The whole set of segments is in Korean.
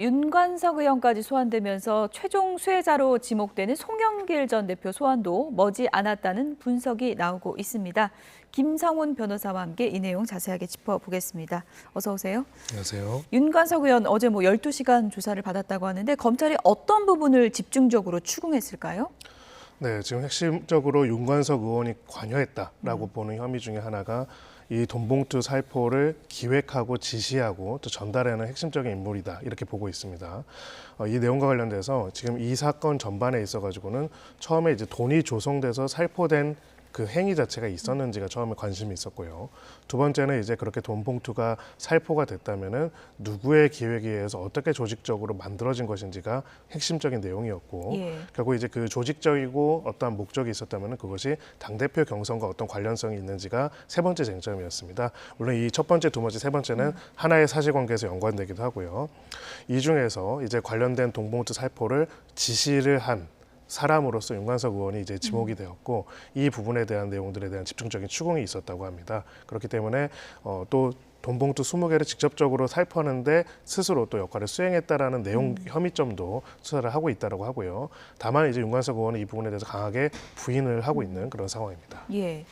윤관석 의원까지 소환되면서 최종 수혜자로 지목되는 송영길 전 대표 소환도 머지 않았다는 분석이 나오고 있습니다. 김성훈 변호사와 함께 이 내용 자세하게 짚어보겠습니다. 어서 오세요. 안녕하세요. 윤관석 의원 어제 12시간 조사를 받았다고 하는데 검찰이 어떤 부분을 집중적으로 추궁했을까요? 네, 지금 핵심적으로 윤관석 의원이 관여했다라고 보는 혐의 중에 하나가 이 돈봉투 살포를 기획하고 지시하고 또 전달하는 핵심적인 인물이다 이렇게 보고 있습니다. 이 내용과 관련돼서 지금 이 사건 전반에 있어가지고는 처음에 이제 돈이 조성돼서 살포된 그 행위 자체가 있었는지가 처음에 관심이 있었고요. 두 번째는 이제 그렇게 돈 봉투가 살포가 됐다면은 누구의 기획에 의해서 어떻게 조직적으로 만들어진 것인지가 핵심적인 내용이었고, 결국 이제 그 조직적이고 어떠한 목적이 있었다면은 그것이 당대표 경선과 어떤 관련성이 있는지가 세 번째 쟁점이었습니다. 물론 이 첫 번째, 두 번째, 세 번째는 하나의 사실관계에서 연관되기도 하고요. 이 중에서 이제 관련된 돈 봉투 살포를 지시를 한 사람으로서 윤관석 의원이 이제 지목이 되었고 이 부분에 대한 내용들에 대한 집중적인 추궁이 있었다고 합니다. 그렇기 때문에 또 돈봉투 20개를 직접적으로 살포하는데 스스로 또 역할을 수행했다라는 내용 혐의점도 수사를 하고 있다고 하고요. 다만 이제 윤관석 의원은 이 부분에 대해서 강하게 부인을 하고 있는 그런 상황입니다. 예.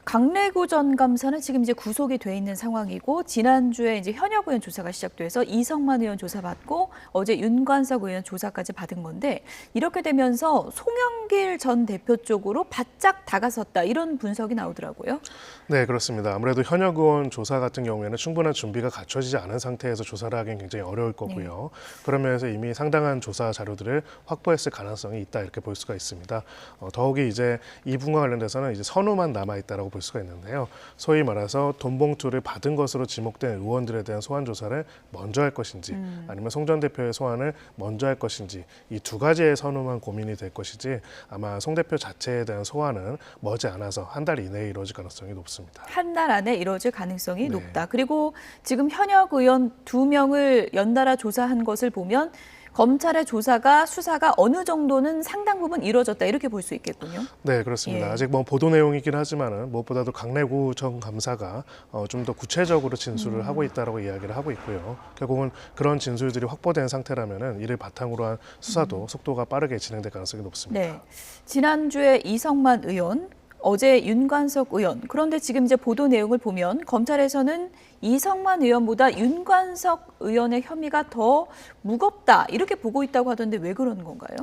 강래구 전 감사는 지금 이제 구속이 돼 있는 상황이고 지난주에 이제 현역 의원 조사가 시작돼서 이성만 의원 조사받고 어제 윤관석 의원 조사까지 받은 건데 이렇게 되면서 송영길 전 대표 쪽으로 바짝 다가섰다 이런 분석이 나오더라고요. 네, 그렇습니다. 아무래도 현역 의원 조사 같은 경우에는 충분한 준비가 갖춰지지 않은 상태에서 조사를 하기는 굉장히 어려울 거고요. 그런 면에서 이미 상당한 조사 자료들을 확보했을 가능성이 있다 이렇게 볼 수가 있습니다. 더욱이 이제 이 부분과 관련돼서는 이제 선우만 남아 있다라고 볼 수가 있는데요. 소위 말해서 돈봉투를 받은 것으로 지목된 의원들에 대한 소환 조사를 먼저 할 것인지 아니면 송 전 대표의 소환을 먼저 할 것인지 이 두 가지의 선우만 고민이 될 것이지 아마 송 대표 자체에 대한 소환은 머지않아서 한 달 이내에 이루어질 가능성이 높습니다. 한 달 안에 이루어질 가능성이 높다. 그리고 지금 현역 의원 2명을 연달아 조사한 것을 보면 검찰의 수사가 어느 정도는 상당 부분 이루어졌다 이렇게 볼 수 있겠군요. 네, 그렇습니다. 아직 뭐 보도 내용이긴 하지만은 무엇보다도 강래구 전 감사가 좀 더 구체적으로 진술을 하고 있다라고 이야기를 하고 있고요. 결국은 그런 진술들이 확보된 상태라면은 이를 바탕으로 한 수사도 속도가 빠르게 진행될 가능성이 높습니다. 네, 지난주에 이성만 의원, 어제 윤관석 의원. 그런데 지금 이제 보도 내용을 보면 검찰에서는 이성만 의원보다 윤관석 의원의 혐의가 더 무겁다 이렇게 보고 있다고 하던데 왜 그러는 건가요?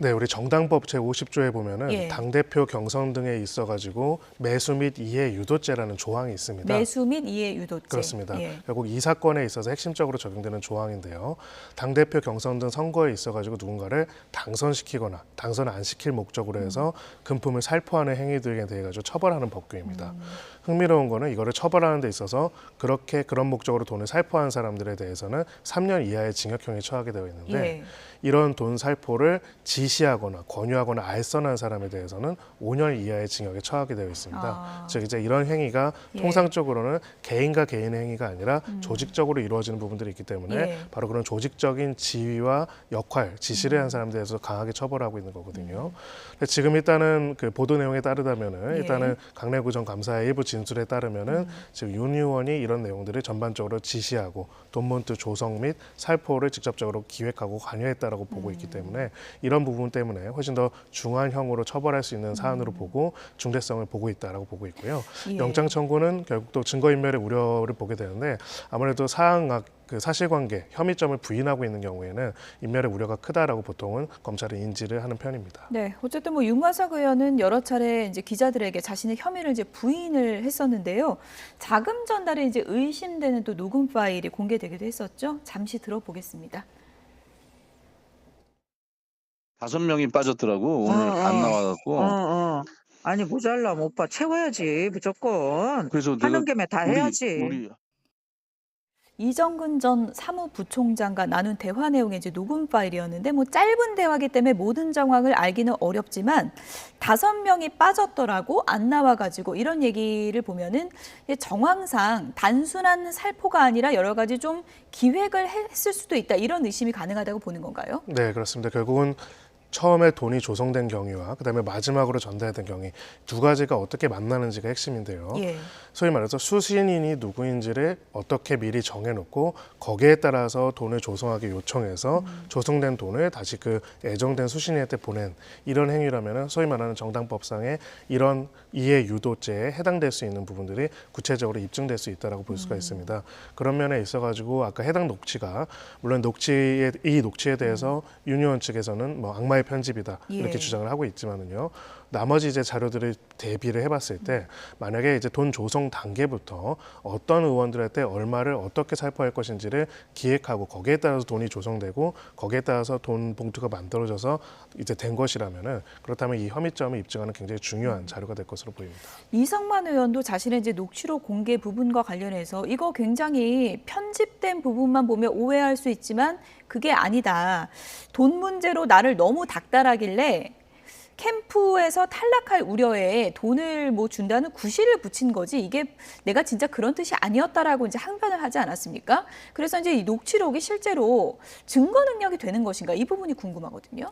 네, 우리 정당법 제50조에 보면은 당대표 경선 등에 있어가지고 매수 및 이해 유도죄라는 조항이 있습니다. 매수 및 이해 유도죄. 그렇습니다. 결국 이 사건에 있어서 핵심적으로 적용되는 조항인데요. 당대표 경선 등 선거에 있어가지고 누군가를 당선시키거나 당선을 안 시킬 목적으로 해서 금품을 살포하는 행위들에 대해 가지고 처벌하는 법규입니다. 흥미로운 거는 이거를 처벌하는 데 있어서 그런 목적으로 돈을 살포한 사람들에 대해서는 3년 이하의 징역형에 처하게 되어 있는데 이런 돈 살포를 지시하거나 권유하거나 알선한 사람에 대해서는 5년 이하의 징역에 처하게 되어 있습니다. 즉 이제 이런 행위가 통상적으로는 개인과 개인의 행위가 아니라 조직적으로 이루어지는 부분들이 있기 때문에 바로 그런 조직적인 지위와 역할, 지시를 한 사람들에 대해서 강하게 처벌하고 있는 거거든요. 지금 일단은 그 보도 내용에 따르다면은 일단은 강래구 전 감사의 일부 진술에 따르면은 지금 윤 의원이 이런 내용들을 전반적으로 지시하고 돈봉투 조성 및 살포를 직접적으로 기획하고 관여했다라고 보고 있기 때문에 이런 부분 때문에 훨씬 더 중한형으로 처벌할 수 있는 사안으로 보고 중대성을 보고 있다라고 보고 있고요. 영장 청구는 결국 또 증거인멸의 우려를 보게 되는데 아무래도 그 사실관계, 혐의점을 부인하고 있는 경우에는 인멸의 우려가 크다라고 보통은 검찰은 인지를 하는 편입니다. 네, 어쨌든 뭐 윤관석 의원은 여러 차례 이제 기자들에게 자신의 혐의를 이제 부인을 했었는데요. 자금 전달에 이제 의심되는 또 녹음 파일이 공개되기도 했었죠. 잠시 들어보겠습니다. 5명이 빠졌더라고. 오늘 안 나와갖고. 아니 모자라면 오빠 채워야지 무조건. 그래서 하는 김에 다 해야지. 이정근 전 사무부총장과 나눈 대화 내용의 이제 녹음 파일이었는데 뭐 짧은 대화기 때문에 모든 정황을 알기는 어렵지만 5명이 빠졌더라고 안 나와가지고 이런 얘기를 보면은 정황상 단순한 살포가 아니라 여러 가지 좀 기획을 했을 수도 있다 이런 의심이 가능하다고 보는 건가요? 네, 그렇습니다. 결국은 처음에 돈이 조성된 경위와 그다음에 마지막으로 전달된 경위 두 가지가 어떻게 만나는지가 핵심인데요. 예. 소위 말해서 수신인이 누구인지를 어떻게 미리 정해놓고 거기에 따라서 돈을 조성하게 요청해서 조성된 돈을 다시 그 애정된 수신인한테 보낸 이런 행위라면은 소위 말하는 정당법상의 이런 이해 유도죄에 해당될 수 있는 부분들이 구체적으로 입증될 수 있다라고 볼 수가 있습니다. 그런 면에 있어가지고 아까 해당 녹취가 물론 이 녹취에 대해서 윤 의원 측에서는 뭐 악마의 편집이다 이렇게 예. 주장을 하고 있지만은요. 나머지 이제 자료들을 대비를 해봤을 때 만약에 이제 돈 조성 단계부터 어떤 의원들한테 얼마를 어떻게 살포할 것인지를 기획하고 거기에 따라서 돈이 조성되고 거기에 따라서 돈 봉투가 만들어져서 이제 된 것이라면은 그렇다면 이 혐의점을 입증하는 굉장히 중요한 자료가 될 것으로 보입니다. 이성만 의원도 자신의 이제 녹취록 공개 부분과 관련해서 이거 굉장히 편집된 부분만 보면 오해할 수 있지만 그게 아니다. 돈 문제로 나를 너무 닥달하길래 캠프에서 탈락할 우려에 돈을 뭐 준다는 구실을 붙인 거지 이게 내가 진짜 그런 뜻이 아니었다라고 이제 항변을 하지 않았습니까? 그래서 이제 이 녹취록이 실제로 증거 능력이 되는 것인가 이 부분이 궁금하거든요.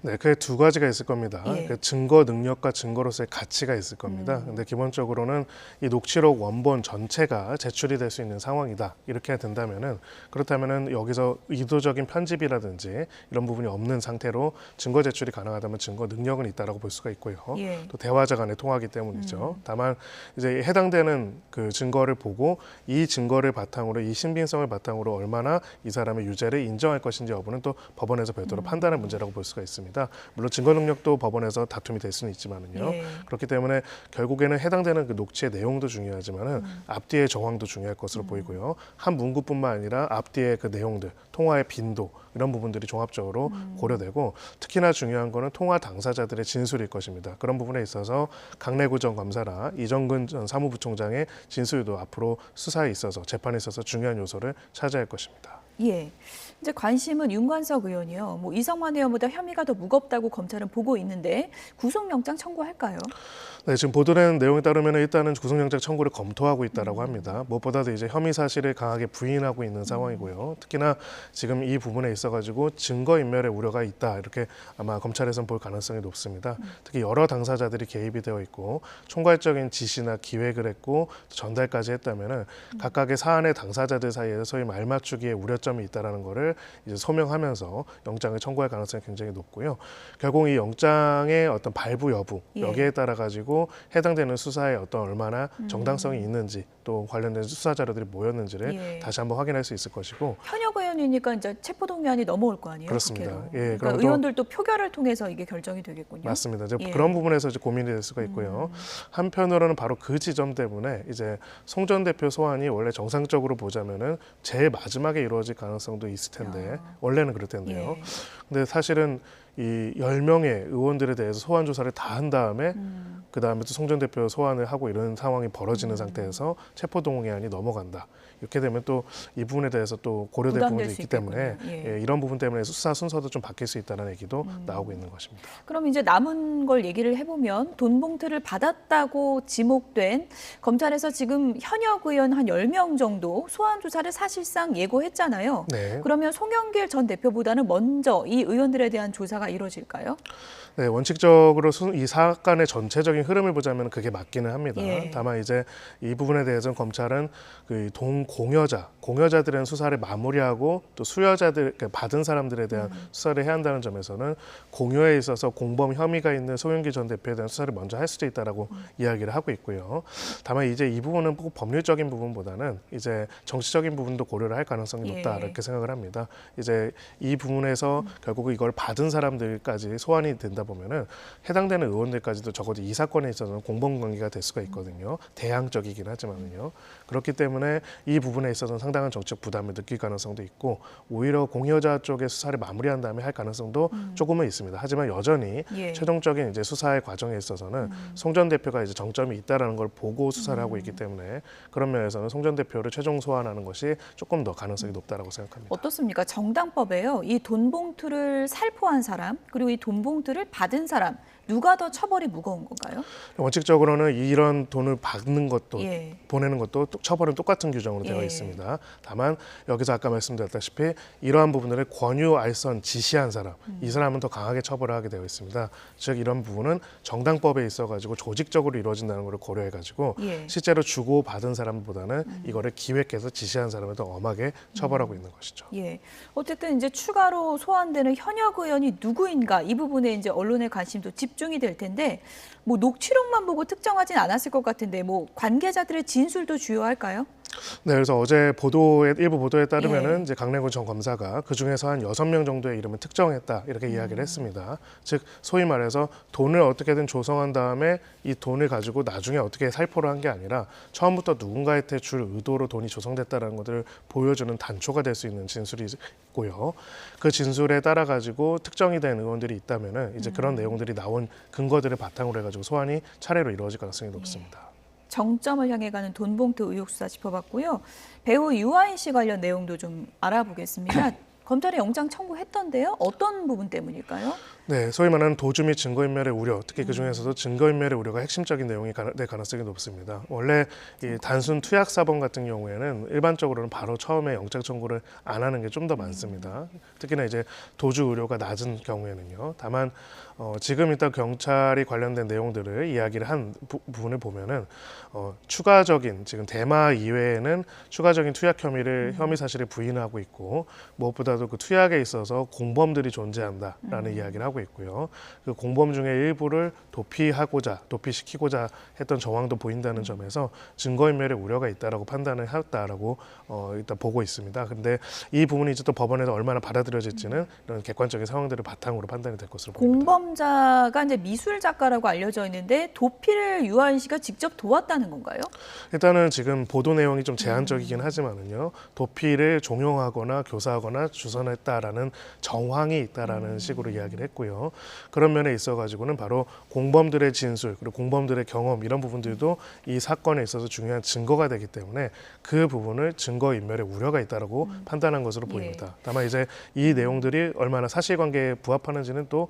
네, 그게 두 가지가 있을 겁니다. 예. 그 증거 능력과 증거로서의 가치가 있을 겁니다. 근데 기본적으로는 이 녹취록 원본 전체가 제출이 될 수 있는 상황이다. 이렇게 된다면은 그렇다면은 여기서 의도적인 편집이라든지 이런 부분이 없는 상태로 증거 제출이 가능하다면 증거 능력은 있다라고 볼 수가 있고요. 예. 또 대화자 간의 통화이기 때문이죠. 다만 이제 해당되는 그 증거를 보고 이 증거를 바탕으로 이 신빙성을 바탕으로 얼마나 이 사람의 유죄를 인정할 것인지 여부는 또 법원에서 별도로 판단할 문제라고 볼 수가 있습니다. 물론 증거 능력도 법원에서 다툼이 될 수는 있지만은요. 예. 그렇기 때문에 결국에는 해당되는 그 녹취의 내용도 중요하지만은 앞뒤의 정황도 중요할 것으로 보이고요. 한 문구뿐만 아니라 앞뒤의 그 내용들, 통화의 빈도 이런 부분들이 종합적으로 고려되고 특히나 중요한 거는 통화 당사자들의 진술일 것입니다. 그런 부분에 있어서 강내구 전 검사나 이정근 전 사무부총장의 진술도 앞으로 수사에 있어서 재판에 있어서 중요한 요소를 차지할 것입니다. 예. 이제 관심은 윤관석 의원이요. 뭐 이성만 의원보다 혐의가 더 무겁다고 검찰은 보고 있는데 구속영장 청구할까요? 네, 지금 보도된 내용에 따르면 일단은 구속영장 청구를 검토하고 있다라고 합니다. 무엇보다도 이제 혐의 사실을 강하게 부인하고 있는 상황이고요. 특히나 지금 이 부분에 있어가지고 증거인멸의 우려가 있다 이렇게 아마 검찰에서는 볼 가능성이 높습니다. 특히 여러 당사자들이 개입이 되어 있고 총괄적인 지시나 기획을 했고 전달까지 했다면은 각각의 사안의 당사자들 사이에서 소위 말맞추기에 우려점이 있다라는 거를 이제 소명하면서 영장을 청구할 가능성이 굉장히 높고요. 결국 이 영장의 어떤 발부 여부 예. 여기에 따라 가지고 해당되는 수사에 어떤 얼마나 정당성이 있는지 또 관련된 수사 자료들이 뭐였는지를 예. 다시 한번 확인할 수 있을 것이고 현역 의원이니까 이제 체포동의안이 넘어올 거 아니에요? 그렇습니다. 국회로. 예, 그러니까 그럼 또- 의원들도 표결을 통해서 이게 결정이 되겠군요. 맞습니다. 이제 예. 그런 부분에서 이제 고민이 될 수가 있고요. 한편으로는 바로 그 지점 때문에 이제 송 전 대표 소환이 원래 정상적으로 보자면은 제일 마지막에 이루어질 가능성도 있을 텐데 원래는 그럴 텐데요. 예. 근데 사실은 이 10명의 의원들에 대해서 소환 조사를 다 한 다음에 그다음에 또 송 전 대표 소환을 하고 이런 상황이 벌어지는 상태에서 체포 동의안이 넘어간다. 이렇게 되면 또 이 부분에 대해서 또 고려될 부담될 부분도 수 있기 때문에 있겠군요. 예. 예, 이런 부분 때문에 수사 순서도 좀 바뀔 수 있다는 얘기도 나오고 있는 것입니다. 그럼 이제 남은 걸 얘기를 해보면 돈 봉투를 받았다고 지목된 검찰에서 지금 현역 의원 한 10명 정도 소환 조사를 사실상 예고했잖아요. 네. 그러면 송영길 전 대표보다는 먼저 이 의원들에 대한 조사가 이루어질까요? 네, 원칙적으로 이 사건의 전체적인 흐름을 보자면 그게 맞기는 합니다. 예. 다만 이제 이 부분에 대해서는 검찰은 그 돈 공여자들은 수사를 마무리하고 또 수여자들, 그러니까 받은 사람들에 대한 수사를 해야 한다는 점에서는 공여에 있어서 공범 혐의가 있는 송영길 전 대표에 대한 수사를 먼저 할 수도 있다라고 이야기를 하고 있고요. 다만 이제 이 부분은 꼭 법률적인 부분보다는 이제 정치적인 부분도 고려를 할 가능성이 높다 예. 이렇게 생각을 합니다. 이제 이 부분에서 결국 이걸 받은 사람들까지 소환이 된다 보면은 해당되는 의원들까지도 적어도 이 사건에 있어서는 공범 관계가 될 수가 있거든요. 대항적이긴 하지만은요. 그렇기 때문에 이 부분에 있어서는 상당한 정치적 부담을 느낄 가능성도 있고 오히려 공여자 쪽의 수사를 마무리한 다음에 할 가능성도 조금은 있습니다. 하지만 여전히 예. 최종적인 이제 수사의 과정에 있어서는 송 전 대표가 이제 정점이 있다라는 걸 보고 수사를 하고 있기 때문에 그런 면에서는 송 전 대표를 최종 소환하는 것이 조금 더 가능성이 높다라고 생각합니다. 어떻습니까? 정당법에요. 이 돈 봉투를 살포한 사람 그리고 이 돈 봉투를 받은 사람 누가 더 처벌이 무거운 건가요? 원칙적으로는 이런 돈을 받는 것도 예. 보내는 것도 처벌은 똑같은 규정으로 되어 예. 있습니다. 다만 여기서 아까 말씀드렸다시피 이러한 부분들을 권유, 알선, 지시한 사람, 이 사람은 더 강하게 처벌을 하게 되어 있습니다. 즉 이런 부분은 정당법에 있어가지고 조직적으로 이루어진다는 것을 고려해가지고 예. 실제로 주고 받은 사람보다는 이거를 기획해서 지시한 사람을 더 엄하게 처벌하고 있는 것이죠. 예. 어쨌든 이제 추가로 소환되는 현역 의원이 누구인가 이 부분에 이제 언론의 관심도 집중이 될 텐데 뭐 녹취록만 보고 특정하진 않았을 것 같은데 뭐 관계자들의 진술도 주요할까요? 네, 그래서 어제 일부 보도에 따르면은 이제 강래구 전 검사가 그 중에서 한 6명 정도의 이름을 특정했다 이렇게 이야기를 했습니다. 즉 소위 말해서 돈을 어떻게든 조성한 다음에 이 돈을 가지고 나중에 어떻게 살포를 한 게 아니라 처음부터 누군가한테 줄 의도로 돈이 조성됐다는 것을 보여주는 단초가 될 수 있는 진술이 있고요. 그 진술에 따라 가지고 특정이 된 의원들이 있다면은 이제 그런 내용들이 나온 근거들을 바탕으로 해가지고 소환이 차례로 이루어질 가능성이 높습니다. 정점을 향해 가는 돈봉투 의혹 수사 짚어봤고요. 배우 유아인 씨 관련 내용도 좀 알아보겠습니다. 검찰에 영장 청구했던데요. 어떤 부분 때문일까요? 네, 소위 말하는 도주 및 증거인멸의 우려, 특히 그 중에서도 증거인멸의 우려가 핵심적인 내용이 될 가능성이 높습니다. 원래 이 단순 투약 사범 같은 경우에는 일반적으로는 바로 처음에 영장 청구를 안 하는 게 좀 더 많습니다. 특히나 이제 도주 우려가 낮은 경우에는요. 다만 지금 일단 경찰이 관련된 내용들을 이야기를 한 부분을 보면은 추가적인 지금 대마 이외에는 추가적인 투약 혐의 사실을 부인하고 있고 무엇보다도 그 투약에 있어서 공범들이 존재한다라는 이야기를 하고 있고요. 그 공범 중에 일부를 도피시키고자 했던 정황도 보인다는 점에서 증거인멸의 우려가 있다라고 판단을 했다라고 일단 보고 있습니다. 근데 이 부분이 이제 또 법원에서 얼마나 받아들여질지는 이런 객관적인 상황들을 바탕으로 판단이 될 것으로 보입니다. 공범자가 이제 미술 작가라고 알려져 있는데 도피를 유아인 씨가 직접 도왔다는 건가요? 일단은 지금 보도 내용이 좀 제한적이긴 하지만은요. 도피를 종용하거나 교사하거나 주선했다라는 정황이 있다라는 식으로 이야기를 했고요. 그런 면에 있어 가지고는 바로 공범들의 진술 그리고 공범들의 경험 이런 부분들도 이 사건에 있어서 중요한 증거가 되기 때문에 그 부분을 증거인멸의 우려가 있다라고 판단한 것으로 보입니다. 다만 이제 이 내용들이 얼마나 사실관계에 부합하는지는 또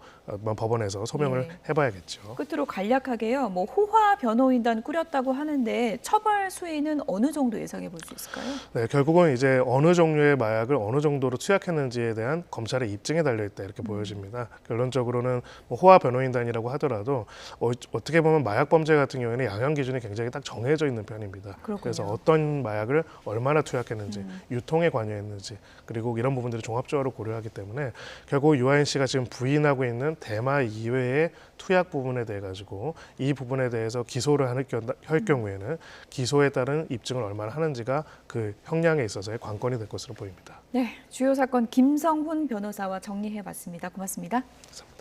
법원에서 소명을 해봐야겠죠. 끝으로 간략하게요. 뭐 호화 변호인단 꾸렸다고 하는데 처벌 수위는 어느 정도 예상해 볼 수 있을까요? 네, 결국은 이제 어느 종류의 마약을 어느 정도로 투약했는지에 대한 검찰의 입증에 달려 있다 이렇게 보여집니다. 결론적으로는 뭐 호화 변호인단이라고 하더라도 어떻게 보면 마약 범죄 같은 경우에는 양형 기준이 굉장히 딱 정해져 있는 편입니다. 그렇군요. 그래서 어떤 마약을 얼마나 투약했는지, 유통에 관여했는지, 그리고 이런 부분들을 종합적으로 고려하기 때문에 결국 유아인 씨가 지금 부인하고 있는 대마 이외의 투약 부분에 대해 가지고 이 부분에 대해서 기소를 할 경우에는 기소에 따른 입증을 얼마나 하는지가 그 형량에 있어서의 관건이 될 것으로 보입니다. 네, 주요 사건 김성훈 변호사와 정리해봤습니다. 고맙습니다. 감사합니다.